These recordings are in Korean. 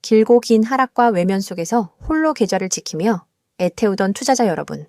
길고 긴 하락과 외면 속에서 홀로 계좌를 지키며 애태우던 투자자 여러분,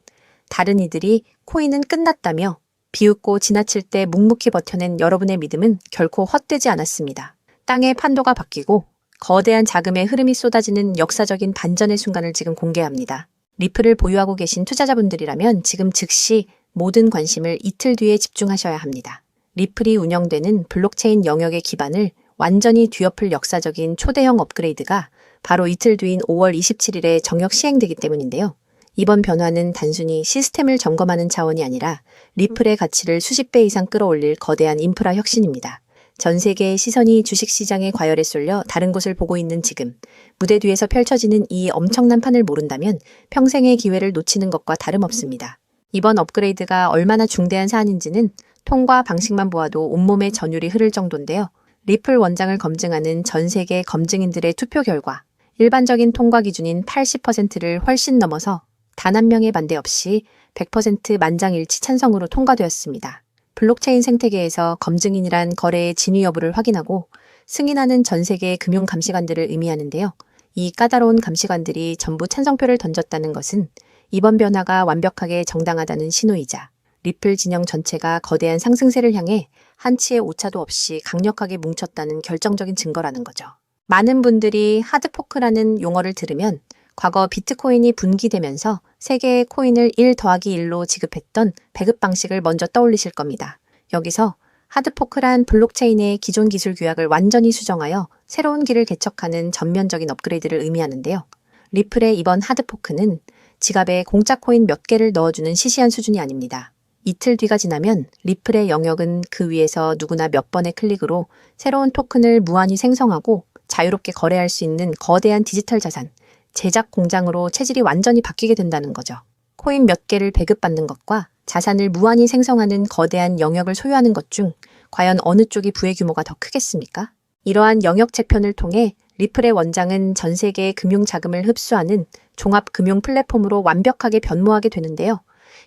다른 이들이 코인은 끝났다며 비웃고 지나칠 때 묵묵히 버텨낸 여러분의 믿음은 결코 헛되지 않았습니다. 땅의 판도가 바뀌고 거대한 자금의 흐름이 쏟아지는 역사적인 반전의 순간을 지금 공개합니다. 리플을 보유하고 계신 투자자분들이라면 지금 즉시 모든 관심을 이틀 뒤에 집중하셔야 합니다. 리플이 운영되는 블록체인 영역의 기반을 완전히 뒤엎을 역사적인 초대형 업그레이드가 바로 이틀 뒤인 5월 27일에 정역 시행되기 때문인데요. 이번 변화는 단순히 시스템을 점검하는 차원이 아니라 리플의 가치를 수십 배 이상 끌어올릴 거대한 인프라 혁신입니다. 전 세계의 시선이 주식시장의 과열에 쏠려 다른 곳을 보고 있는 지금, 무대 뒤에서 펼쳐지는 이 엄청난 판을 모른다면 평생의 기회를 놓치는 것과 다름없습니다. 이번 업그레이드가 얼마나 중대한 사안인지는 통과 방식만 보아도 온몸에 전율이 흐를 정도인데요. 리플 원장을 검증하는 전 세계 검증인들의 투표 결과, 일반적인 통과 기준인 80%를 훨씬 넘어서 단 한 명의 반대 없이 100% 만장일치 찬성으로 통과되었습니다. 블록체인 생태계에서 검증인이란 거래의 진위 여부를 확인하고 승인하는 전 세계의 금융 감시관들을 의미하는데요. 이 까다로운 감시관들이 전부 찬성표를 던졌다는 것은 이번 변화가 완벽하게 정당하다는 신호이자 리플 진영 전체가 거대한 상승세를 향해 한치의 오차도 없이 강력하게 뭉쳤다는 결정적인 증거라는 거죠. 많은 분들이 하드포크라는 용어를 들으면 과거 비트코인이 분기되면서 세계의 코인을 1 더하기 1로 지급했던 배급 방식을 먼저 떠올리실 겁니다. 여기서 하드포크란 블록체인의 기존 기술 규약을 완전히 수정하여 새로운 길을 개척하는 전면적인 업그레이드를 의미하는데요. 리플의 이번 하드포크는 지갑에 공짜 코인 몇 개를 넣어주는 시시한 수준이 아닙니다. 이틀 뒤가 지나면 리플의 영역은 그 위에서 누구나 몇 번의 클릭으로 새로운 토큰을 무한히 생성하고 자유롭게 거래할 수 있는 거대한 디지털 자산, 제작 공장으로 체질이 완전히 바뀌게 된다는 거죠. 코인 몇 개를 배급받는 것과 자산을 무한히 생성하는 거대한 영역을 소유하는 것 중 과연 어느 쪽이 부의 규모가 더 크겠습니까? 이러한 영역 재편을 통해 리플의 원장은 전 세계의 금융 자금을 흡수하는 종합 금융 플랫폼으로 완벽하게 변모하게 되는데요.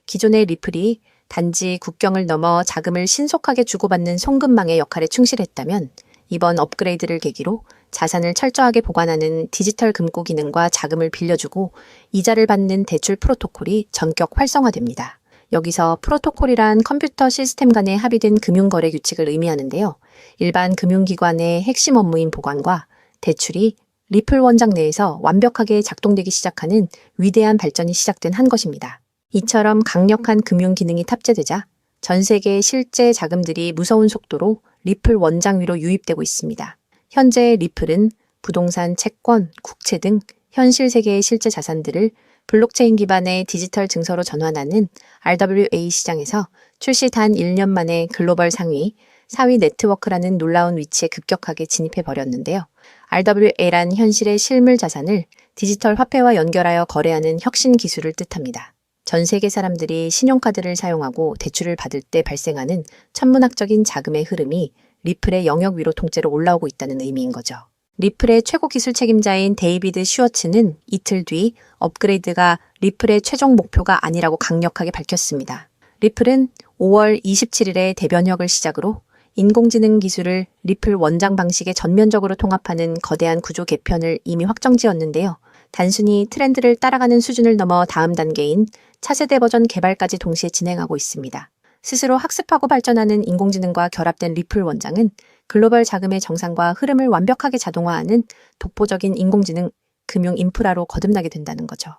기존의 리플이 단지 국경을 넘어 자금을 신속하게 주고받는 송금망의 역할에 충실했다면 이번 업그레이드를 계기로 자산을 철저하게 보관하는 디지털 금고 기능과 자금을 빌려주고 이자를 받는 대출 프로토콜이 전격 활성화됩니다. 여기서 프로토콜이란 컴퓨터 시스템 간에 합의된 금융거래 규칙을 의미하는데요. 일반 금융기관의 핵심 업무인 보관과 대출이 리플 원장 내에서 완벽하게 작동되기 시작하는 위대한 발전이 시작된 한 것입니다. 이처럼 강력한 금융 기능이 탑재되자 전 세계의 실제 자금들이 무서운 속도로 리플 원장 위로 유입되고 있습니다. 현재 리플은 부동산, 채권, 국채 등 현실 세계의 실제 자산들을 블록체인 기반의 디지털 증서로 전환하는 RWA 시장에서 출시 단 1년 만에 글로벌 상위, 4위 네트워크라는 놀라운 위치에 급격하게 진입해 버렸는데요. RWA란 현실의 실물 자산을 디지털 화폐와 연결하여 거래하는 혁신 기술을 뜻합니다. 전 세계 사람들이 신용카드를 사용하고 대출을 받을 때 발생하는 천문학적인 자금의 흐름이 리플의 영역 위로 통째로 올라오고 있다는 의미인 거죠. 리플의 최고 기술 책임자인 데이비드 슈워츠는 이틀 뒤 업그레이드가 리플의 최종 목표가 아니라고 강력하게 밝혔습니다. 리플은 5월 27일에 대변혁을 시작으로 인공지능 기술을 리플 원장 방식에 전면적으로 통합하는 거대한 구조 개편을 이미 확정지었는데요. 단순히 트렌드를 따라가는 수준을 넘어 다음 단계인 차세대 버전 개발까지 동시에 진행하고 있습니다. 스스로 학습하고 발전하는 인공지능과 결합된 리플 원장은 글로벌 자금의 정상과 흐름을 완벽하게 자동화하는 독보적인 인공지능 금융 인프라로 거듭나게 된다는 거죠.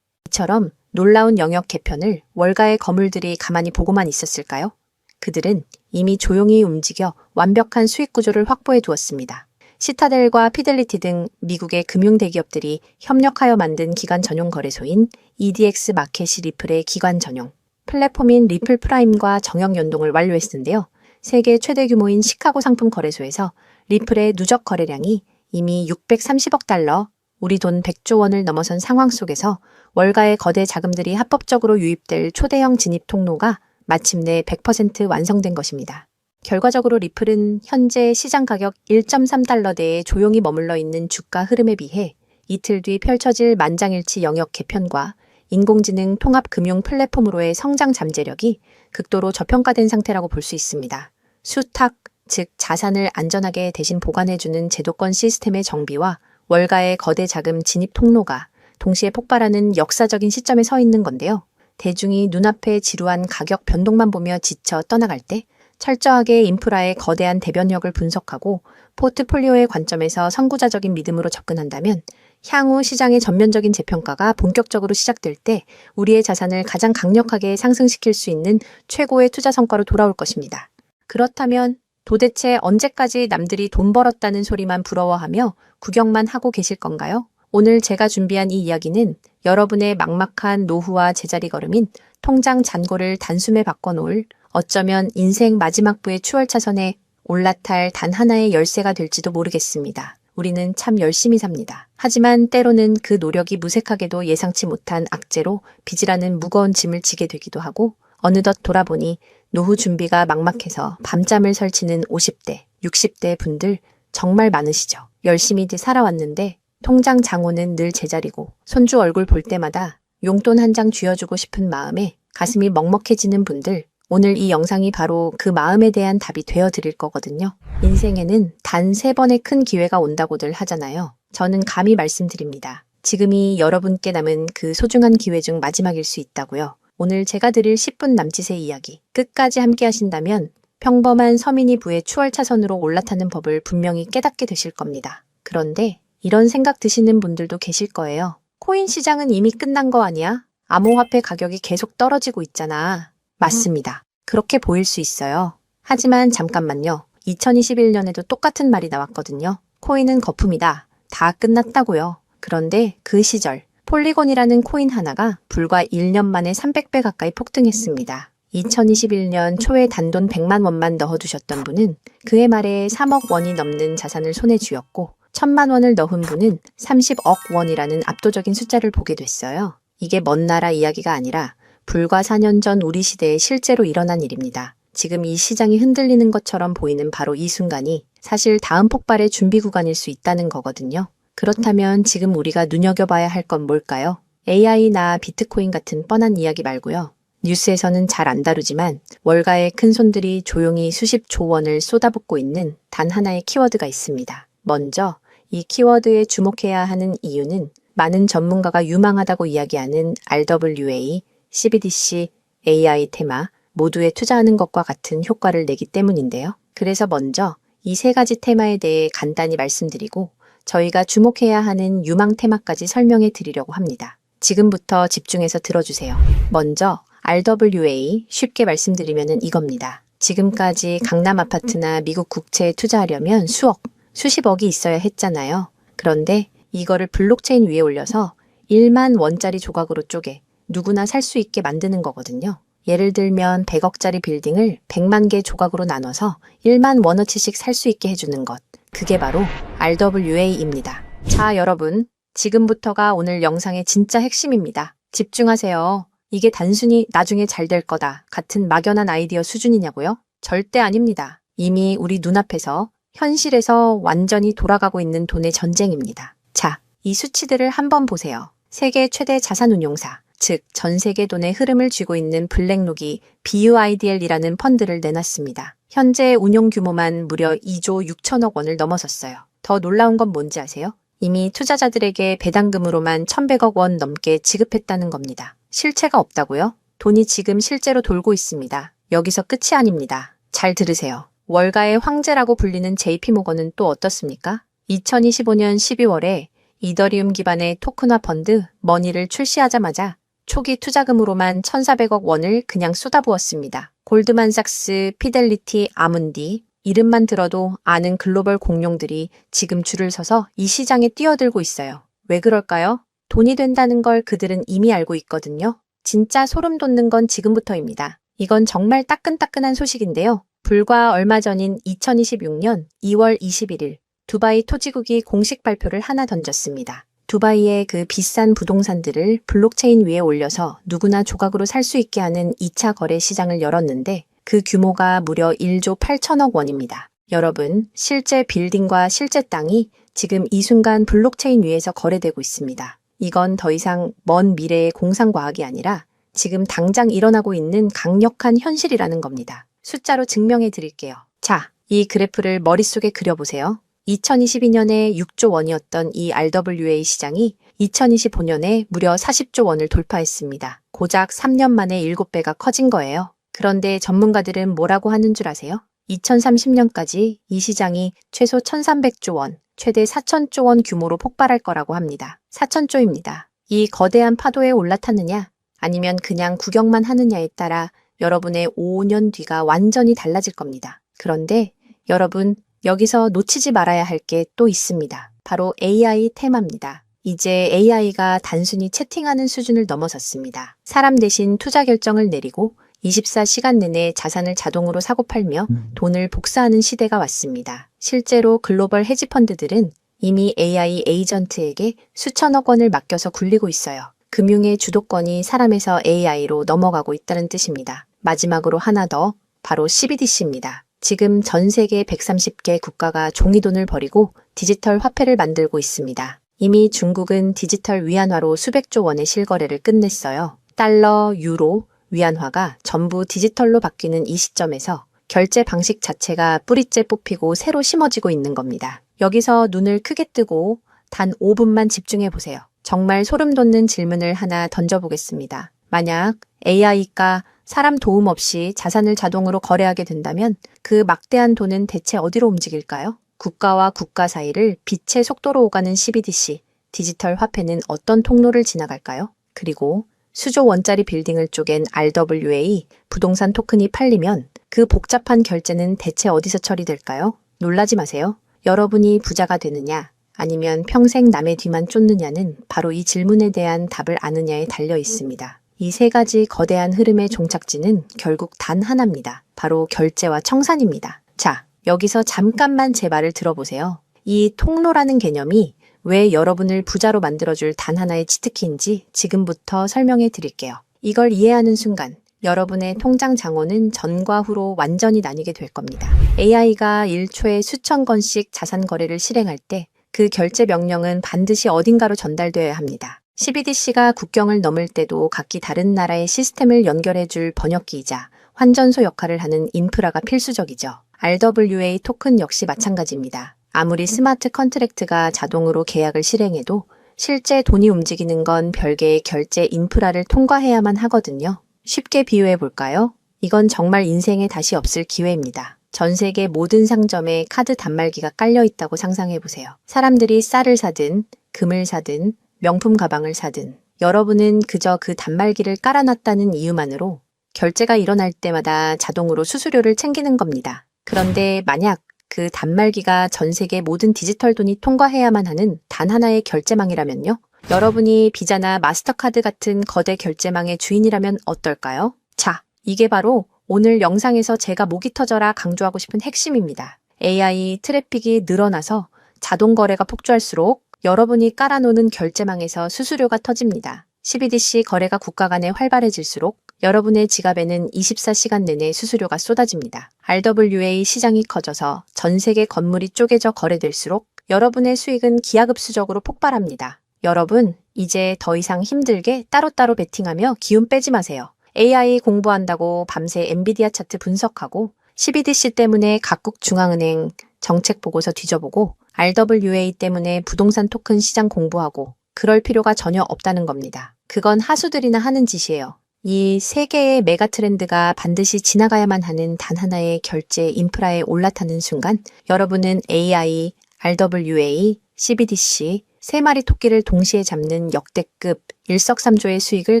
이처럼 놀라운 영역 개편을 월가의 거물들이 가만히 보고만 있었을까요? 그들은 이미 조용히 움직여 완벽한 수익 구조를 확보해 두었습니다. 시타델과 피델리티 등 미국의 금융 대기업들이 협력하여 만든 기관 전용 거래소인 EDX 마켓이 리플의 기관 전용 플랫폼인 리플 프라임과 정형 연동을 완료했는데요. 세계 최대 규모인 시카고 상품 거래소에서 리플의 누적 거래량이 이미 630억 달러, 우리 돈 100조 원을 넘어선 상황 속에서 월가의 거대 자금들이 합법적으로 유입될 초대형 진입 통로가 마침내 100% 완성된 것입니다. 결과적으로 리플은 현재 시장 가격 1.3달러대에 조용히 머물러 있는 주가 흐름에 비해 이틀 뒤 펼쳐질 만장일치 영역 개편과 인공지능 통합 금융 플랫폼으로의 성장 잠재력이 극도로 저평가된 상태라고 볼 수 있습니다. 수탁, 즉 자산을 안전하게 대신 보관해주는 제도권 시스템의 정비와 월가의 거대 자금 진입 통로가 동시에 폭발하는 역사적인 시점에 서 있는 건데요. 대중이 눈앞의 지루한 가격 변동만 보며 지쳐 떠나갈 때 철저하게 인프라의 거대한 대변력을 분석하고 포트폴리오의 관점에서 선구자적인 믿음으로 접근한다면 향후 시장의 전면적인 재평가가 본격적으로 시작될 때 우리의 자산을 가장 강력하게 상승시킬 수 있는 최고의 투자 성과로 돌아올 것입니다. 그렇다면 도대체 언제까지 남들이 돈 벌었다는 소리만 부러워하며 구경만 하고 계실 건가요? 오늘 제가 준비한 이 이야기는 여러분의 막막한 노후와 제자리 걸음인 통장 잔고를 단숨에 바꿔놓을 어쩌면 인생 마지막부의 추월차선에 올라탈 단 하나의 열쇠가 될지도 모르겠습니다. 우리는 참 열심히 삽니다. 하지만 때로는 그 노력이 무색하게도 예상치 못한 악재로 빚이라는 무거운 짐을 지게 되기도 하고 어느덧 돌아보니 노후 준비가 막막해서 밤잠을 설치는 50대, 60대 분들 정말 많으시죠. 열심히 살아왔는데 통장 잔고는 늘 제자리고 손주 얼굴 볼 때마다 용돈 한 장 쥐어주고 싶은 마음에 가슴이 먹먹해지는 분들, 오늘 이 영상이 바로 그 마음에 대한 답이 되어드릴 거거든요. 인생에는 단 3번의 큰 기회가 온다고들 하잖아요. 저는 감히 말씀드립니다. 지금이 여러분께 남은 그 소중한 기회 중 마지막일 수 있다고요. 오늘 제가 드릴 10분 남짓의 이야기, 끝까지 함께 하신다면 평범한 서민이 부의 추월차선으로 올라타는 법을 분명히 깨닫게 되실 겁니다. 그런데 이런 생각 드시는 분들도 계실 거예요. 코인 시장은 이미 끝난 거 아니야? 암호화폐 가격이 계속 떨어지고 있잖아. 맞습니다. 그렇게 보일 수 있어요. 하지만 잠깐만요. 2021년에도 똑같은 말이 나왔거든요. 코인은 거품이다. 다 끝났다고요. 그런데 그 시절 폴리곤이라는 코인 하나가 불과 1년 만에 300배 가까이 폭등했습니다. 2021년 초에 단돈 100만 원만 넣어두셨던 분은 그해 말에 3억 원이 넘는 자산을 손에 쥐었고 1000만 원을 넣은 분은 30억 원이라는 압도적인 숫자를 보게 됐어요. 이게 먼 나라 이야기가 아니라 불과 4년 전 우리 시대에 실제로 일어난 일입니다. 지금 이 시장이 흔들리는 것처럼 보이는 바로 이 순간이 사실 다음 폭발의 준비 구간일 수 있다는 거거든요. 그렇다면 지금 우리가 눈여겨봐야 할 건 뭘까요? AI나 비트코인 같은 뻔한 이야기 말고요. 뉴스에서는 잘 안 다루지만 월가의 큰 손들이 조용히 수십조 원을 쏟아붓고 있는 단 하나의 키워드가 있습니다. 먼저 이 키워드에 주목해야 하는 이유는 많은 전문가가 유망하다고 이야기하는 RWA, CBDC, AI 테마 모두에 투자하는 것과 같은 효과를 내기 때문인데요. 그래서 먼저 이 3가지 테마에 대해 간단히 말씀드리고 저희가 주목해야 하는 유망 테마까지 설명해 드리려고 합니다. 지금부터 집중해서 들어주세요. 먼저 RWA, 쉽게 말씀드리면 이겁니다. 지금까지 강남 아파트나 미국 국채에 투자하려면 수억, 수십억이 있어야 했잖아요. 그런데 이거를 블록체인 위에 올려서 1만 원짜리 조각으로 쪼개 누구나 살 수 있게 만드는 거거든요. 예를 들면 100억짜리 빌딩을 100만 개 조각으로 나눠서 1만 원어치씩 살 수 있게 해주는 것. 그게 바로 RWA입니다. 자, 여러분. 지금부터가 오늘 영상의 진짜 핵심입니다. 집중하세요. 이게 단순히 나중에 잘 될 거다 같은 막연한 아이디어 수준이냐고요? 절대 아닙니다. 이미 우리 눈앞에서 현실에서 완전히 돌아가고 있는 돈의 전쟁입니다. 자, 이 수치들을 한번 보세요. 세계 최대 자산운용사, 즉 전 세계 돈의 흐름을 쥐고 있는 블랙록이 BUIDL이라는 펀드를 내놨습니다. 현재 운용 규모만 무려 2조 6천억 원을 넘어섰어요. 더 놀라운 건 뭔지 아세요? 이미 투자자들에게 배당금으로만 1100억 원 넘게 지급했다는 겁니다. 실체가 없다고요? 돈이 지금 실제로 돌고 있습니다. 여기서 끝이 아닙니다. 잘 들으세요. 월가의 황제라고 불리는 JP모건은 또 어떻습니까? 2025년 12월에 이더리움 기반의 토큰화 펀드 머니를 출시하자마자 초기 투자금으로만 1,400억 원을 그냥 쏟아부었습니다. 골드만삭스, 피델리티, 아문디, 이름만 들어도 아는 글로벌 공룡들이 지금 줄을 서서 이 시장에 뛰어들고 있어요. 왜 그럴까요? 돈이 된다는 걸 그들은 이미 알고 있거든요. 진짜 소름 돋는 건 지금부터입니다. 이건 정말 따끈따끈한 소식인데요. 불과 얼마 전인 2026년 2월 21일 두바이 토지국이 공식 발표를 하나 던졌습니다. 두바이의 그 비싼 부동산들을 블록체인 위에 올려서 누구나 조각으로 살 수 있게 하는 2차 거래 시장을 열었는데 그 규모가 무려 1조 8천억 원입니다. 여러분, 실제 빌딩과 실제 땅이 지금 이 순간 블록체인 위에서 거래되고 있습니다. 이건 더 이상 먼 미래의 공상과학이 아니라 지금 당장 일어나고 있는 강력한 현실이라는 겁니다. 숫자로 증명해 드릴게요. 자, 이 그래프를 머릿속에 그려보세요. 2022년에 6조 원이었던 이 RWA 시장이 2025년에 무려 40조 원을 돌파했습니다. 고작 3년 만에 7배가 커진 거예요. 그런데 전문가들은 뭐라고 하는 줄 아세요? 2030년까지 이 시장이 최소 1,300조 원, 최대 4,000조 원 규모로 폭발할 거라고 합니다. 4,000조입니다. 이 거대한 파도에 올라탔느냐, 아니면 그냥 구경만 하느냐에 따라 여러분의 5년 뒤가 완전히 달라질 겁니다. 그런데 여러분, 여기서 놓치지 말아야 할 게 또 있습니다. 바로 AI 테마입니다. 이제 AI가 단순히 채팅하는 수준을 넘어섰습니다. 사람 대신 투자 결정을 내리고 24시간 내내 자산을 자동으로 사고팔며 돈을 복사하는 시대가 왔습니다. 실제로 글로벌 헤지펀드들은 이미 AI 에이전트에게 수천억 원을 맡겨서 굴리고 있어요. 금융의 주도권이 사람에서 AI로 넘어가고 있다는 뜻입니다. 마지막으로 하나 더, 바로 CBDC입니다. 지금 전 세계 130개 국가가 종이돈을 버리고 디지털 화폐를 만들고 있습니다. 이미 중국은 디지털 위안화로 수백조 원의 실거래를 끝냈어요. 달러, 유로, 위안화가 전부 디지털로 바뀌는 이 시점에서 결제 방식 자체가 뿌리째 뽑히고 새로 심어지고 있는 겁니다. 여기서 눈을 크게 뜨고 단 5분만 집중해 보세요. 정말 소름 돋는 질문을 하나 던져보겠습니다. 만약 AI가 사람 도움 없이 자산을 자동으로 거래하게 된다면 그 막대한 돈은 대체 어디로 움직일까요? 국가와 국가 사이를 빛의 속도로 오가는 CBDC, 디지털 화폐는 어떤 통로를 지나갈까요? 그리고 수조 원짜리 빌딩을 쪼갠 RWA, 부동산 토큰이 팔리면 그 복잡한 결제는 대체 어디서 처리될까요? 놀라지 마세요. 여러분이 부자가 되느냐, 아니면 평생 남의 뒤만 쫓느냐는 바로 이 질문에 대한 답을 아느냐에 달려 있습니다. 이 세 가지 거대한 흐름의 종착지는 결국 단 하나입니다. 바로 결제와 청산입니다. 자, 여기서 잠깐만 제 말을 들어보세요. 이 통로라는 개념이 왜 여러분을 부자로 만들어줄 단 하나의 치트키인지 지금부터 설명해 드릴게요. 이걸 이해하는 순간 여러분의 통장 장원은 전과 후로 완전히 나뉘게 될 겁니다. AI가 1초에 수천 건씩 자산 거래를 실행할 때 그 결제 명령은 반드시 어딘가로 전달되어야 합니다. CBDC가 국경을 넘을 때도 각기 다른 나라의 시스템을 연결해줄 번역기이자 환전소 역할을 하는 인프라가 필수적이죠. RWA 토큰 역시 마찬가지입니다. 아무리 스마트 컨트랙트가 자동으로 계약을 실행해도 실제 돈이 움직이는 건 별개의 결제 인프라를 통과해야만 하거든요. 쉽게 비유해 볼까요? 이건 정말 인생에 다시 없을 기회입니다. 전 세계 모든 상점에 카드 단말기가 깔려 있다고 상상해 보세요. 사람들이 쌀을 사든, 금을 사든, 명품 가방을 사든 여러분은 그저 그 단말기를 깔아놨다는 이유만으로 결제가 일어날 때마다 자동으로 수수료를 챙기는 겁니다. 그런데 만약 그 단말기가 전 세계 모든 디지털 돈이 통과해야만 하는 단 하나의 결제망이라면요? 여러분이 비자나 마스터카드 같은 거대 결제망의 주인이라면 어떨까요? 자, 이게 바로 오늘 영상에서 제가 목이 터져라 강조하고 싶은 핵심입니다. AI 트래픽이 늘어나서 자동 거래가 폭주할수록 여러분이 깔아놓는 결제망에서 수수료가 터집니다. CBDC 거래가 국가 간에 활발해질수록 여러분의 지갑에는 24시간 내내 수수료가 쏟아집니다. RWA 시장이 커져서 전 세계 건물이 쪼개져 거래될수록 여러분의 수익은 기하급수적으로 폭발합니다. 여러분, 이제 더 이상 힘들게 따로따로 베팅하며 기운 빼지 마세요. AI 공부한다고 밤새 엔비디아 차트 분석하고 CBDC 때문에 각국 중앙은행 정책 보고서 뒤져보고 RWA 때문에 부동산 토큰 시장 공부하고 그럴 필요가 전혀 없다는 겁니다. 그건 하수들이나 하는 짓이에요. 이 세 개의 메가 트렌드가 반드시 지나가야만 하는 단 하나의 결제 인프라에 올라타는 순간 여러분은 AI, RWA, CBDC 세 마리 토끼를 동시에 잡는 역대급 일석삼조의 수익을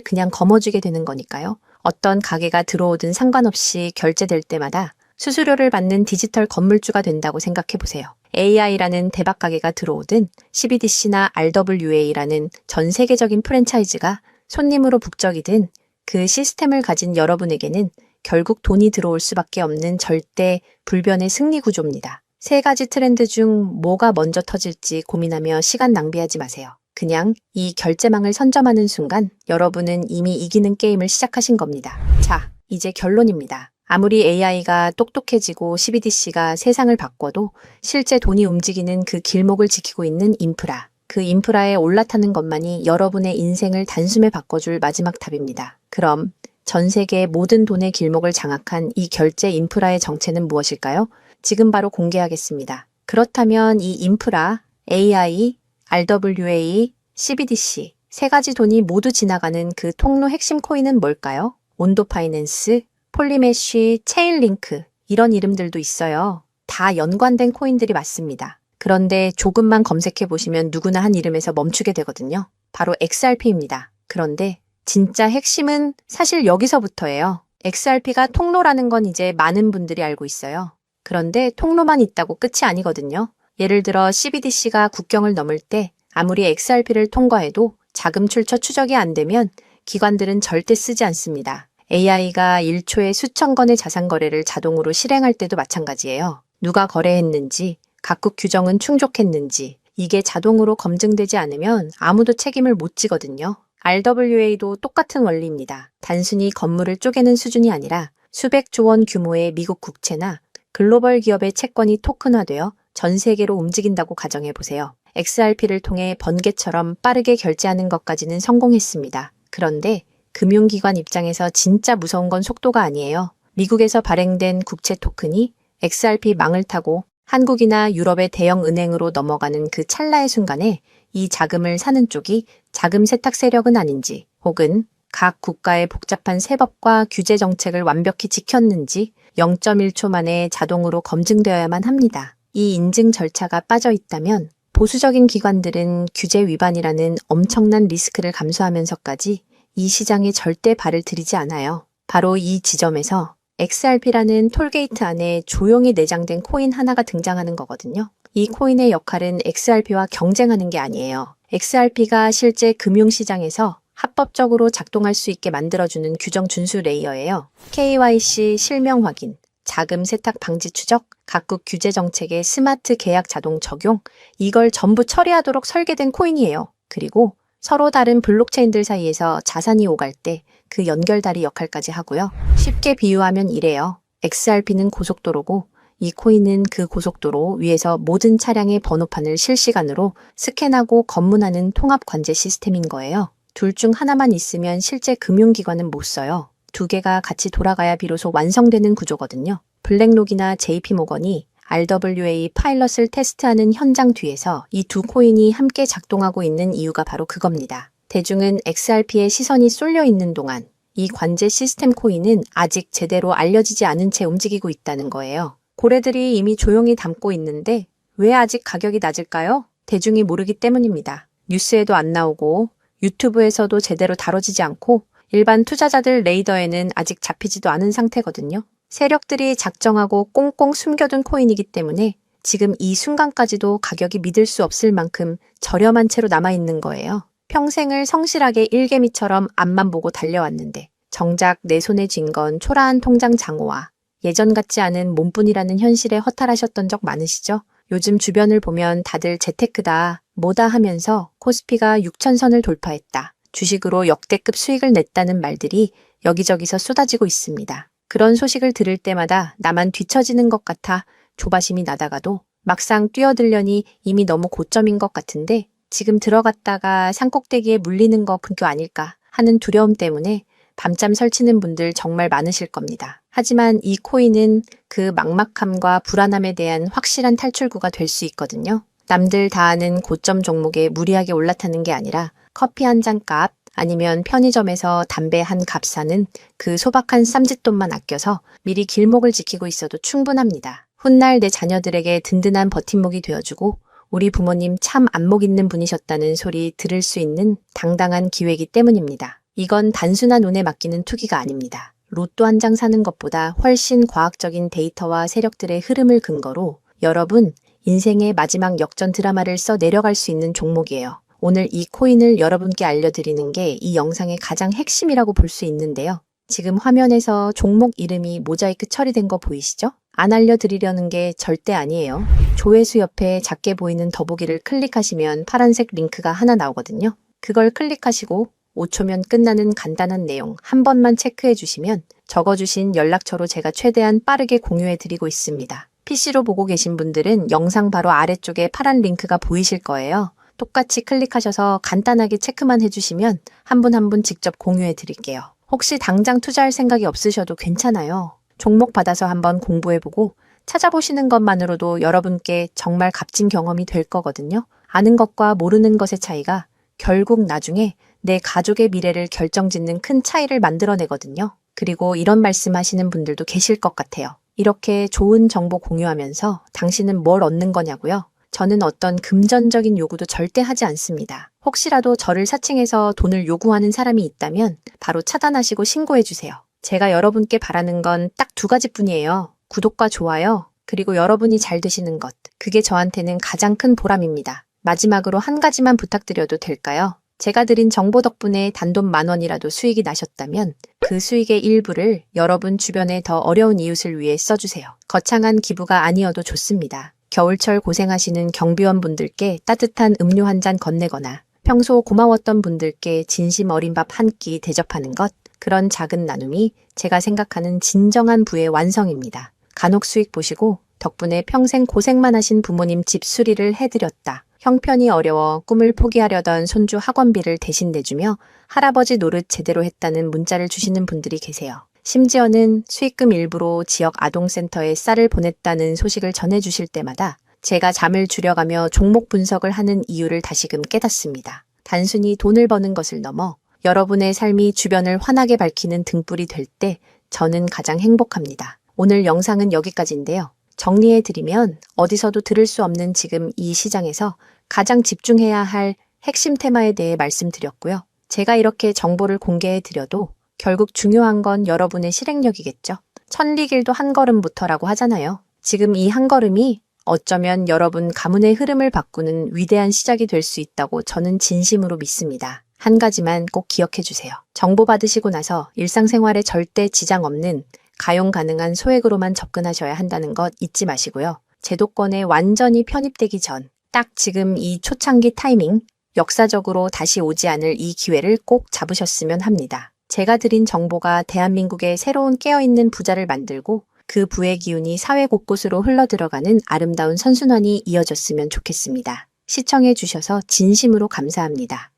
그냥 거머쥐게 되는 거니까요. 어떤 가게가 들어오든 상관없이 결제될 때마다 수수료를 받는 디지털 건물주가 된다고 생각해 보세요. AI라는 대박 가게가 들어오든 CBDC나 RWA라는 전 세계적인 프랜차이즈가 손님으로 북적이든 그 시스템을 가진 여러분에게는 결국 돈이 들어올 수밖에 없는 절대 불변의 승리 구조입니다. 세 가지 트렌드 중 뭐가 먼저 터질지 고민하며 시간 낭비하지 마세요. 그냥 이 결제망을 선점하는 순간 여러분은 이미 이기는 게임을 시작하신 겁니다. 자, 이제 결론입니다. 아무리 AI가 똑똑해지고 CBDC가 세상을 바꿔도 실제 돈이 움직이는 그 길목을 지키고 있는 인프라, 그 인프라에 올라타는 것만이 여러분의 인생을 단숨에 바꿔줄 마지막 답입니다. 그럼 전 세계 모든 돈의 길목을 장악한 이 결제 인프라의 정체는 무엇일까요? 지금 바로 공개하겠습니다. 그렇다면 이 인프라, AI, RWA, CBDC 세 가지 돈이 모두 지나가는 그 통로 핵심 코인은 뭘까요? 온도 파이낸스, 폴리메쉬, 체인링크 이런 이름들도 있어요. 다 연관된 코인들이 맞습니다. 그런데 조금만 검색해 보시면 누구나 한 이름에서 멈추게 되거든요. 바로 XRP입니다. 그런데 진짜 핵심은 사실 여기서부터예요. XRP가 통로라는 건 이제 많은 분들이 알고 있어요. 그런데 통로만 있다고 끝이 아니거든요. 예를 들어 CBDC가 국경을 넘을 때 아무리 XRP를 통과해도 자금 출처 추적이 안 되면 기관들은 절대 쓰지 않습니다. AI가 1초에 수천 건의 자산 거래를 자동으로 실행할 때도 마찬가지예요. 누가 거래했는지, 각국 규정은 충족했는지 이게 자동으로 검증되지 않으면 아무도 책임을 못 지거든요. RWA도 똑같은 원리입니다. 단순히 건물을 쪼개는 수준이 아니라 수백조 원 규모의 미국 국채나 글로벌 기업의 채권이 토큰화되어 전 세계로 움직인다고 가정해 보세요. XRP를 통해 번개처럼 빠르게 결제하는 것까지는 성공했습니다. 그런데 금융기관 입장에서 진짜 무서운 건 속도가 아니에요. 미국에서 발행된 국채 토큰이 XRP 망을 타고 한국이나 유럽의 대형 은행으로 넘어가는 그 찰나의 순간에 이 자금을 사는 쪽이 자금 세탁 세력은 아닌지, 혹은 각 국가의 복잡한 세법과 규제 정책을 완벽히 지켰는지 0.1초 만에 자동으로 검증되어야만 합니다. 이 인증 절차가 빠져 있다면 보수적인 기관들은 규제 위반이라는 엄청난 리스크를 감수하면서까지 이 시장에 절대 발을 들이지 않아요. 바로 이 지점에서 XRP라는 톨게이트 안에 조용히 내장된 코인 하나가 등장하는 거거든요. 이 코인의 역할은 XRP와 경쟁하는 게 아니에요. XRP가 실제 금융시장에서 합법적으로 작동할 수 있게 만들어주는 규정 준수 레이어예요. KYC 실명 확인, 자금 세탁 방지 추적, 각국 규제 정책의 스마트 계약 자동 적용, 이걸 전부 처리하도록 설계된 코인이에요. 그리고 서로 다른 블록체인들 사이에서 자산이 오갈 때 그 연결다리 역할까지 하고요. 쉽게 비유하면 이래요. XRP는 고속도로고 이 코인은 그 고속도로 위에서 모든 차량의 번호판을 실시간으로 스캔하고 검문하는 통합 관제 시스템인 거예요. 둘 중 하나만 있으면 실제 금융기관은 못 써요. 두 개가 같이 돌아가야 비로소 완성되는 구조거든요. 블랙록이나 JP모건이 RWA 파일럿을 테스트하는 현장 뒤에서 이 두 코인이 함께 작동하고 있는 이유가 바로 그겁니다. 대중은 XRP에 시선이 쏠려 있는 동안 이 관제 시스템 코인은 아직 제대로 알려지지 않은 채 움직이고 있다는 거예요. 고래들이 이미 조용히 담고 있는데 왜 아직 가격이 낮을까요? 대중이 모르기 때문입니다. 뉴스에도 안 나오고 유튜브에서도 제대로 다뤄지지 않고 일반 투자자들 레이더에는 아직 잡히지도 않은 상태거든요. 세력들이 작정하고 꽁꽁 숨겨둔 코인이기 때문에 지금 이 순간까지도 가격이 믿을 수 없을 만큼 저렴한 채로 남아있는 거예요. 평생을 성실하게 일개미처럼 앞만 보고 달려왔는데 정작 내 손에 쥔 건 초라한 통장 잔고와 예전 같지 않은 몸뿐이라는 현실에 허탈하셨던 적 많으시죠? 요즘 주변을 보면 다들 재테크다, 뭐다 하면서 코스피가 6,000선을 돌파했다, 주식으로 역대급 수익을 냈다는 말들이 여기저기서 쏟아지고 있습니다. 그런 소식을 들을 때마다 나만 뒤처지는 것 같아 조바심이 나다가도 막상 뛰어들려니 이미 너무 고점인 것 같은데 지금 들어갔다가 산꼭대기에 물리는 거 근교 아닐까 하는 두려움 때문에 밤잠 설치는 분들 정말 많으실 겁니다. 하지만 이 코인은 그 막막함과 불안함에 대한 확실한 탈출구가 될 수 있거든요. 남들 다 아는 고점 종목에 무리하게 올라타는 게 아니라 커피 한 잔 값 아니면 편의점에서 담배 한 값 사는 그 소박한 쌈짓돈만 아껴서 미리 길목을 지키고 있어도 충분합니다. 훗날 내 자녀들에게 든든한 버팀목이 되어주고 우리 부모님 참 안목 있는 분이셨다는 소리 들을 수 있는 당당한 기회이기 때문입니다. 이건 단순한 운에 맡기는 투기가 아닙니다. 로또 한 장 사는 것보다 훨씬 과학적인 데이터와 세력들의 흐름을 근거로 여러분 인생의 마지막 역전 드라마를 써 내려갈 수 있는 종목이에요. 오늘 이 코인을 여러분께 알려드리는 게 이 영상의 가장 핵심이라고 볼 수 있는데요. 지금 화면에서 종목 이름이 모자이크 처리된 거 보이시죠? 안 알려드리려는 게 절대 아니에요. 조회수 옆에 작게 보이는 더보기를 클릭하시면 파란색 링크가 하나 나오거든요. 그걸 클릭하시고 5초면 끝나는 간단한 내용 한 번만 체크해 주시면 적어주신 연락처로 제가 최대한 빠르게 공유해 드리고 있습니다. PC로 보고 계신 분들은 영상 바로 아래쪽에 파란 링크가 보이실 거예요. 똑같이 클릭하셔서 간단하게 체크만 해주시면 한 분 한 분 직접 공유해 드릴게요. 혹시 당장 투자할 생각이 없으셔도 괜찮아요. 종목 받아서 한번 공부해보고 찾아보시는 것만으로도 여러분께 정말 값진 경험이 될 거거든요. 아는 것과 모르는 것의 차이가 결국 나중에 내 가족의 미래를 결정짓는 큰 차이를 만들어내거든요. 그리고 이런 말씀하시는 분들도 계실 것 같아요. 이렇게 좋은 정보 공유하면서 당신은 뭘 얻는 거냐고요? 저는 어떤 금전적인 요구도 절대 하지 않습니다. 혹시라도 저를 사칭해서 돈을 요구하는 사람이 있다면 바로 차단하시고 신고해 주세요. 제가 여러분께 바라는 건 딱 두 가지뿐이에요. 구독과 좋아요, 그리고 여러분이 잘 되시는 것. 그게 저한테는 가장 큰 보람입니다. 마지막으로 한 가지만 부탁드려도 될까요? 제가 드린 정보 덕분에 단돈 10,000원이라도 수익이 나셨다면 그 수익의 일부를 여러분 주변에 더 어려운 이웃을 위해 써주세요. 거창한 기부가 아니어도 좋습니다. 겨울철 고생하시는 경비원 분들께 따뜻한 음료 한 잔 건네거나 평소 고마웠던 분들께 진심 어린 밥 한 끼 대접하는 것, 그런 작은 나눔이 제가 생각하는 진정한 부의 완성입니다. 간혹 수익 보시고 덕분에 평생 고생만 하신 부모님 집 수리를 해드렸다. 형편이 어려워 꿈을 포기하려던 손주 학원비를 대신 내주며 할아버지 노릇 제대로 했다는 문자를 주시는 분들이 계세요. 심지어는 수익금 일부로 지역 아동센터에 쌀을 보냈다는 소식을 전해주실 때마다 제가 잠을 줄여가며 종목 분석을 하는 이유를 다시금 깨닫습니다. 단순히 돈을 버는 것을 넘어 여러분의 삶이 주변을 환하게 밝히는 등불이 될 때 저는 가장 행복합니다. 오늘 영상은 여기까지인데요. 정리해드리면 어디서도 들을 수 없는 지금 이 시장에서 가장 집중해야 할 핵심 테마에 대해 말씀드렸고요. 제가 이렇게 정보를 공개해드려도 결국 중요한 건 여러분의 실행력이겠죠. 천리길도 한 걸음부터라고 하잖아요. 지금 이 한 걸음이 어쩌면 여러분 가문의 흐름을 바꾸는 위대한 시작이 될 수 있다고 저는 진심으로 믿습니다. 한 가지만 꼭 기억해 주세요. 정보 받으시고 나서 일상생활에 절대 지장 없는 가용 가능한 소액으로만 접근하셔야 한다는 것 잊지 마시고요. 제도권에 완전히 편입되기 전, 딱 지금 이 초창기 타이밍, 역사적으로 다시 오지 않을 이 기회를 꼭 잡으셨으면 합니다. 제가 드린 정보가 대한민국의 새로운 깨어있는 부자를 만들고 그 부의 기운이 사회 곳곳으로 흘러들어가는 아름다운 선순환이 이어졌으면 좋겠습니다. 시청해 주셔서 진심으로 감사합니다.